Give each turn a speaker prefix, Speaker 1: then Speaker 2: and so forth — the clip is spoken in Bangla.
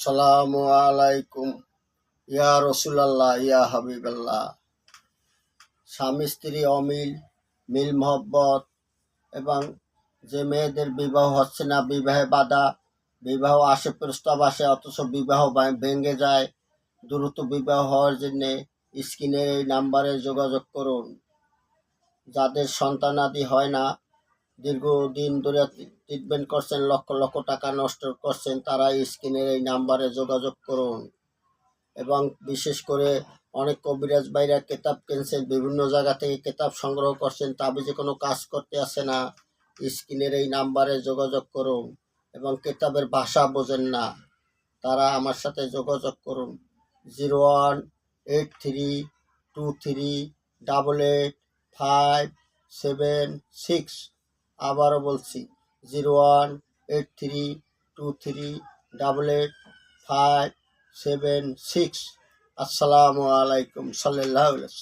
Speaker 1: আসসালামু আলাইকুম ইয়া রসুলাল্লাহ ইয়া হাবিবাল্লাহ। স্বামী স্ত্রী অমিল, মিল মহব্বত এবং যে মেয়েদের বিবাহ হচ্ছে না, বিবাহে বাধা, বিবাহ আসে, প্রস্তাব আসে, অথচ বিবাহ ভেঙে যায়, দ্রুত বিবাহ হওয়ার জন্যে স্ক্রিনের এই নাম্বারে যোগাযোগ করুন। যাদের সন্তানাদি হয় না, দীর্ঘদিন ধরে ট্রিটমেন্ট করছেন, লক্ষ লক্ষ টাকা নষ্ট করছেন, তারা স্ক্রিনের এই নাম্বারে যোগাযোগ করুন। এবং বিশেষ করে অনেক কবিরাজ ভাইরা কেতাব কিনছেন, বিভিন্ন জায়গা থেকে কেতাব সংগ্রহ করছেন, তাবিজে কোনো কাজ করতে আসে না, স্ক্রিনের এই নাম্বারে যোগাযোগ করুন। এবং কেতাবের ভাষা বোঝেন না, তারা আমার সাথে যোগাযোগ করুন। 0183238857 6। আবারও বলছি 0183238857 6। আসসালামু আলাইকুম সাল্লাল্লাহু আলাইহি ওয়াসাল্লাম।